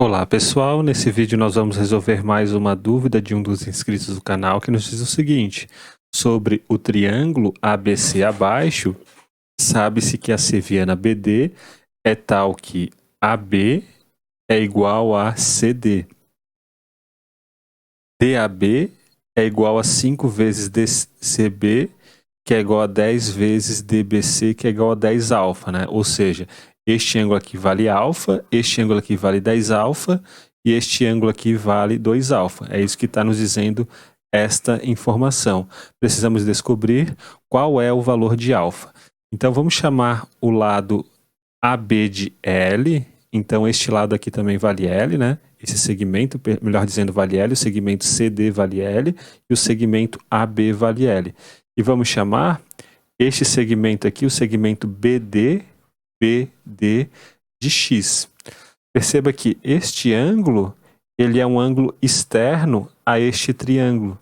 Olá pessoal, nesse vídeo nós vamos resolver mais uma dúvida de um dos inscritos do canal que nos diz o seguinte: sobre o triângulo ABC abaixo, sabe-se que a seviana BD é tal que AB é igual a CD. DAB é igual a 5 vezes DCB, que é igual a 10 vezes DBC, que é igual a 10 alfa, né? Ou seja, este ângulo aqui vale alfa, este ângulo aqui vale 10 alfa, e este ângulo aqui vale 2 alfa. É isso que está nos dizendo esta informação. Precisamos descobrir qual é o valor de alfa. Então, vamos chamar o lado AB de L. Então, este lado aqui também vale L, né? Esse segmento, melhor dizendo, vale L, o segmento CD vale L e o segmento AB vale L. E vamos chamar este segmento aqui, o segmento BD de X. Perceba que este ângulo, ele é um ângulo externo a este triângulo,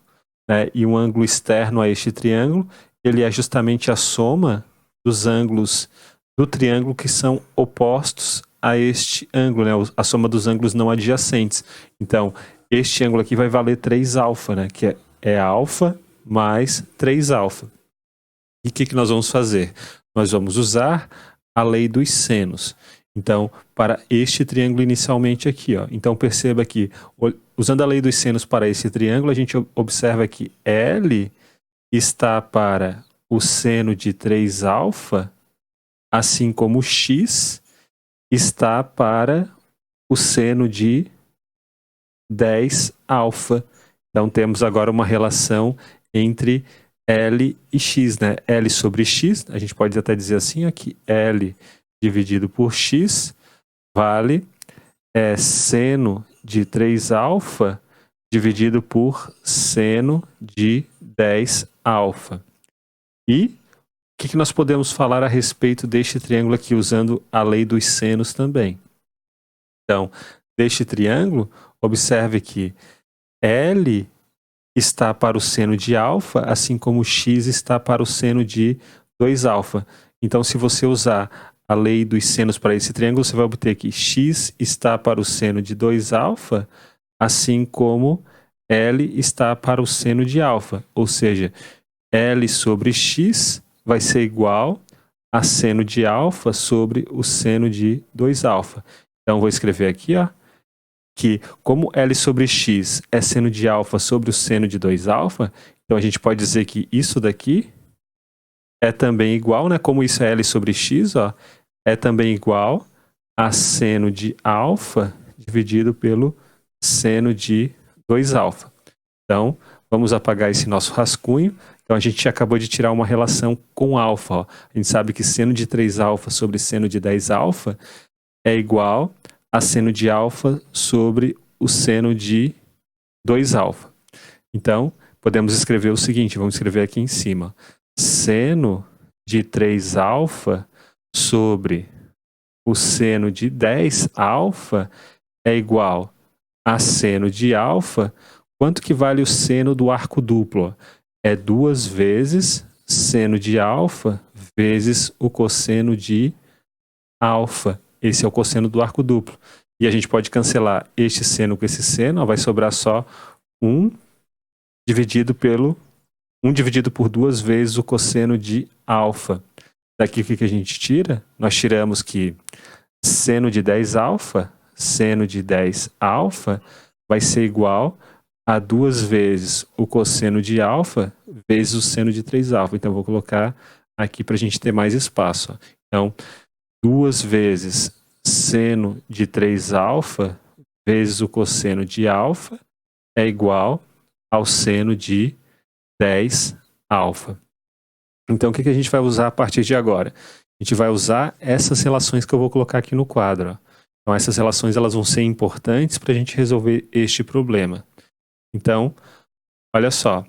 né? E um ângulo externo a este triângulo, ele é justamente a soma dos ângulos do triângulo que são opostos a este ângulo, né? A soma dos ângulos não adjacentes. Então, este ângulo aqui vai valer 3 alfa, né? Que é alfa mais 3 alfa. E o que nós vamos fazer? Nós vamos usar a lei dos senos. Então, para este triângulo inicialmente aqui, ó. Então, perceba que, usando a lei dos senos para esse triângulo, a gente observa que L está para o seno de 3 alfa, assim como X está para o seno de 10 alfa. Então, temos agora uma relação entre L e X, né? L sobre X, a gente pode até dizer assim, aqui, L dividido por X vale seno de 3 alfa dividido por seno de 10 alfa. E o que nós podemos falar a respeito deste triângulo aqui, usando a lei dos senos também? Então, deste triângulo, observe que L está para o seno de alfa, assim como X está para o seno de 2 alfa. Então, se você usar a lei dos senos para esse triângulo, você vai obter que X está para o seno de 2 alfa, assim como L está para o seno de alfa. Ou seja, L sobre X vai ser igual a seno de alfa sobre o seno de 2 alfa. Então, vou escrever aqui, ó, que como L sobre X é seno de alfa sobre o seno de 2 alfa, então a gente pode dizer que isso daqui é também igual, né? Como isso é L sobre X, ó, é também igual a seno de alfa dividido pelo seno de 2 alfa. Então, vamos apagar esse nosso rascunho. Então, a gente acabou de tirar uma relação com alfa, ó. A gente sabe que seno de 3 alfa sobre seno de 10 alfa é igual a seno de alfa sobre o seno de 2 alfa. Então, podemos escrever o seguinte, vamos escrever aqui em cima. Seno de 3 alfa sobre o seno de 10 alfa é igual a seno de alfa. Quanto que vale o seno do arco duplo? É 2 vezes seno de alfa vezes o cosseno de alfa. Esse é o cosseno do arco duplo. E a gente pode cancelar este seno com esse seno, ó, vai sobrar só 1 dividido por 2 vezes o cosseno de alfa. Daqui o que a gente tira? Nós tiramos que seno de 10 alfa, seno de 10 alfa vai ser igual a 2 vezes o cosseno de alfa vezes o seno de 3 alfa. Então, eu vou colocar aqui para a gente ter mais espaço. Ó. Então, 2 vezes seno de 3 alfa vezes o cosseno de alfa é igual ao seno de 10 alfa. Então, o que a gente vai usar a partir de agora? A gente vai usar essas relações que eu vou colocar aqui no quadro. Ó. Então, essas relações elas vão ser importantes para a gente resolver este problema. Então, olha só.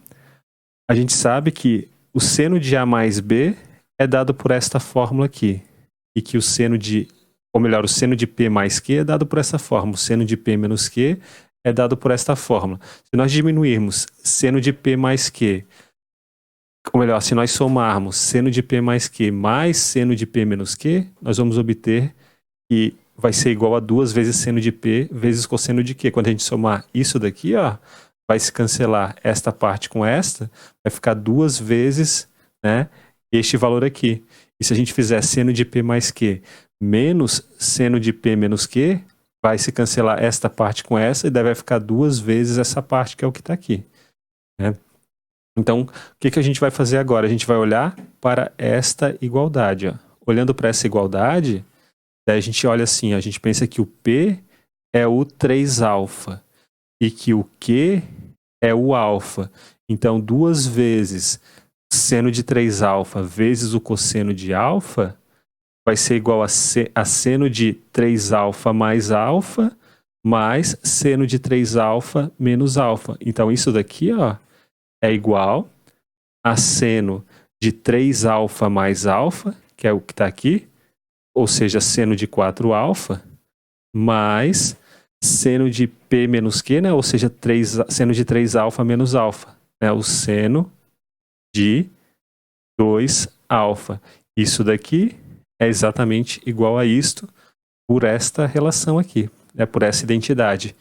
A gente sabe que o seno de A mais B é dado por esta fórmula aqui. E que o seno de, ou melhor, o seno de P mais Q é dado por essa fórmula. O seno de P menos Q é dado por esta fórmula. Se nós diminuirmos seno de P mais Q, ou melhor, se nós somarmos seno de P mais Q mais seno de P menos Q, nós vamos obter que vai ser igual a 2 vezes seno de P vezes cosseno de Q. Quando a gente somar isso daqui, ó, vai se cancelar esta parte com esta, vai ficar 2 vezes, né, este valor aqui. E se a gente fizer seno de P mais Q menos seno de P menos Q, vai se cancelar esta parte com essa e daí vai ficar 2 vezes essa parte, que é o que está aqui, né? Então, o que a gente vai fazer agora? A gente vai olhar para esta igualdade, ó. Olhando para essa igualdade, daí a gente olha assim, a gente pensa que o P é o 3α e que o Q é o alfa. Então, 2 vezes seno de 3α vezes o cosseno de alfa vai ser igual a seno de 3α mais alfa mais seno de 3α menos alfa. Então, isso daqui, ó, é igual a seno de 3α mais alfa, que é o que está aqui, ou seja, seno de 4α, mais seno de P menos Q, né? Ou seja, seno de 3α menos alfa, né? O seno de 2α. Isso daqui é exatamente igual a isto por esta relação aqui, né? Por essa identidade.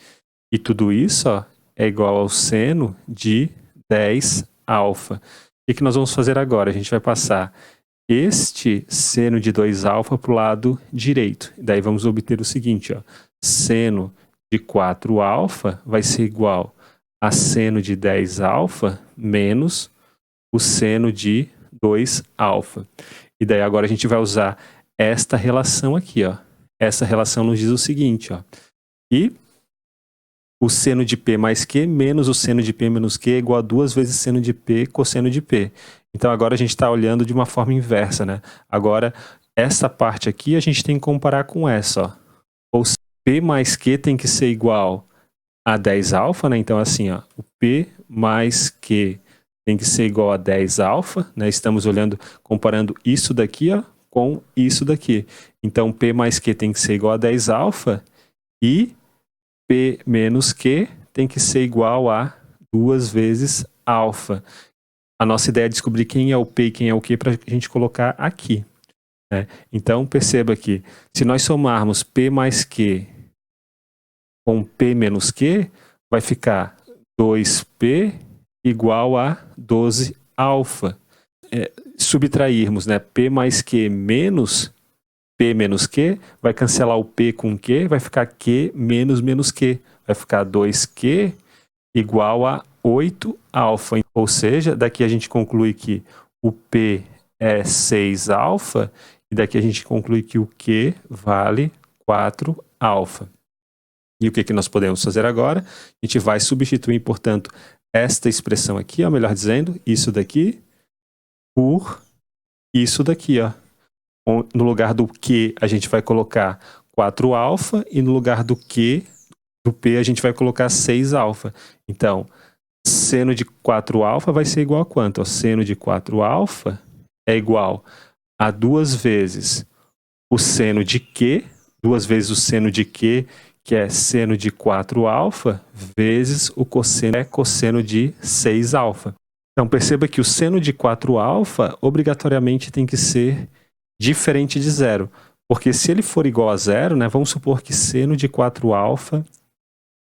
E tudo isso, ó, é igual ao seno de 10α. O que nós vamos fazer agora? A gente vai passar este seno de 2α para o lado direito. Daí vamos obter o seguinte, ó, seno de 4α vai ser igual a seno de 10α menos o seno de 2α. E daí agora a gente vai usar esta relação aqui, ó. Essa relação nos diz o seguinte, ó. E o seno de P mais Q menos o seno de P menos Q é igual a 2 vezes seno de P cosseno de P. Então agora a gente está olhando de uma forma inversa, né? Agora, essa parte aqui a gente tem que comparar com essa, ó. Ou seja, P mais Q tem que ser igual a 10α, né? Então assim, ó, o P mais Q tem que ser igual a 10α, né? Estamos olhando, comparando isso daqui, ó, com isso daqui. Então P mais Q tem que ser igual a 10α e P menos Q tem que ser igual a 2 vezes alfa. A nossa ideia é descobrir quem é o P e quem é o Q para a gente colocar aqui, né? Então, perceba que se nós somarmos P mais Q com P menos Q, vai ficar 2P igual a 12α. Subtrairmos, né, P mais Q menos P menos Q, vai cancelar o P com Q, vai ficar Q menos menos Q. Vai ficar 2Q igual a 8α. Ou seja, daqui a gente conclui que o P é 6α e daqui a gente conclui que o Q vale 4α. E o que nós podemos fazer agora? A gente vai substituir, portanto, esta expressão aqui, ó, melhor dizendo, isso daqui, por isso daqui, ó. No lugar do Q, a gente vai colocar 4α e no lugar do Q, do P, a gente vai colocar 6α. Então, seno de 4α vai ser igual a quanto? Seno de 4α é igual a 2 vezes o seno de Q, 2 vezes o seno de Q, que é seno de 4α, vezes o cosseno, é cosseno de 6α. Então, perceba que o seno de 4α obrigatoriamente tem que ser diferente de zero. Porque se ele for igual a zero, né, vamos supor que seno de 4α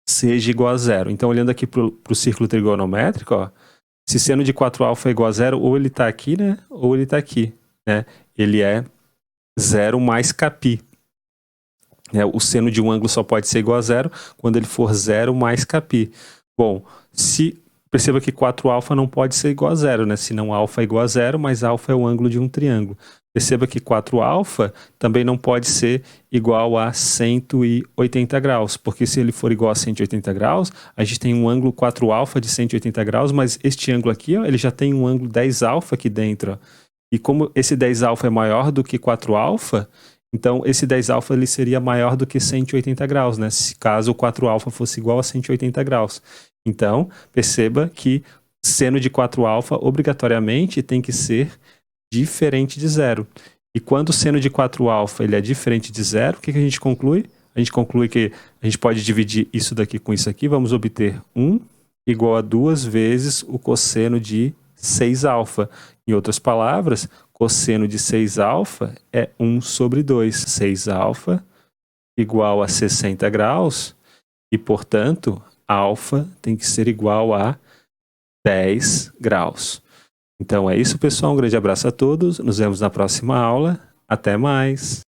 seja igual a zero. Então, olhando aqui para o círculo trigonométrico, ó, se seno de 4α é igual a zero, ou ele está aqui, né, ou ele está aqui, né? Ele é 0 mais capi. O seno de um ângulo só pode ser igual a zero quando ele for 0 mais capi. Bom, perceba que 4α não pode ser igual a zero, né? Senão α é igual a zero, mas α é o ângulo de um triângulo. Perceba que 4α também não pode ser igual a 180 graus, porque se ele for igual a 180 graus, a gente tem um ângulo 4α de 180 graus, mas este ângulo aqui, ó, ele já tem um ângulo 10α aqui dentro, ó. E como esse 10α é maior do que 4α, então esse 10α ele seria maior do que 180 graus, né? Se caso o 4α fosse igual a 180 graus. Então, perceba que seno de 4α obrigatoriamente tem que ser diferente de zero. E quando o seno de 4α ele é diferente de zero, o que a gente conclui? A gente conclui que a gente pode dividir isso daqui com isso aqui, vamos obter 1 igual a 2 vezes o cosseno de 6α. Em outras palavras, cosseno de 6α é 1 sobre 2. 6α igual a 60 graus e, portanto, alfa tem que ser igual a 10 graus. Então é isso, pessoal. Um grande abraço a todos. Nos vemos na próxima aula. Até mais!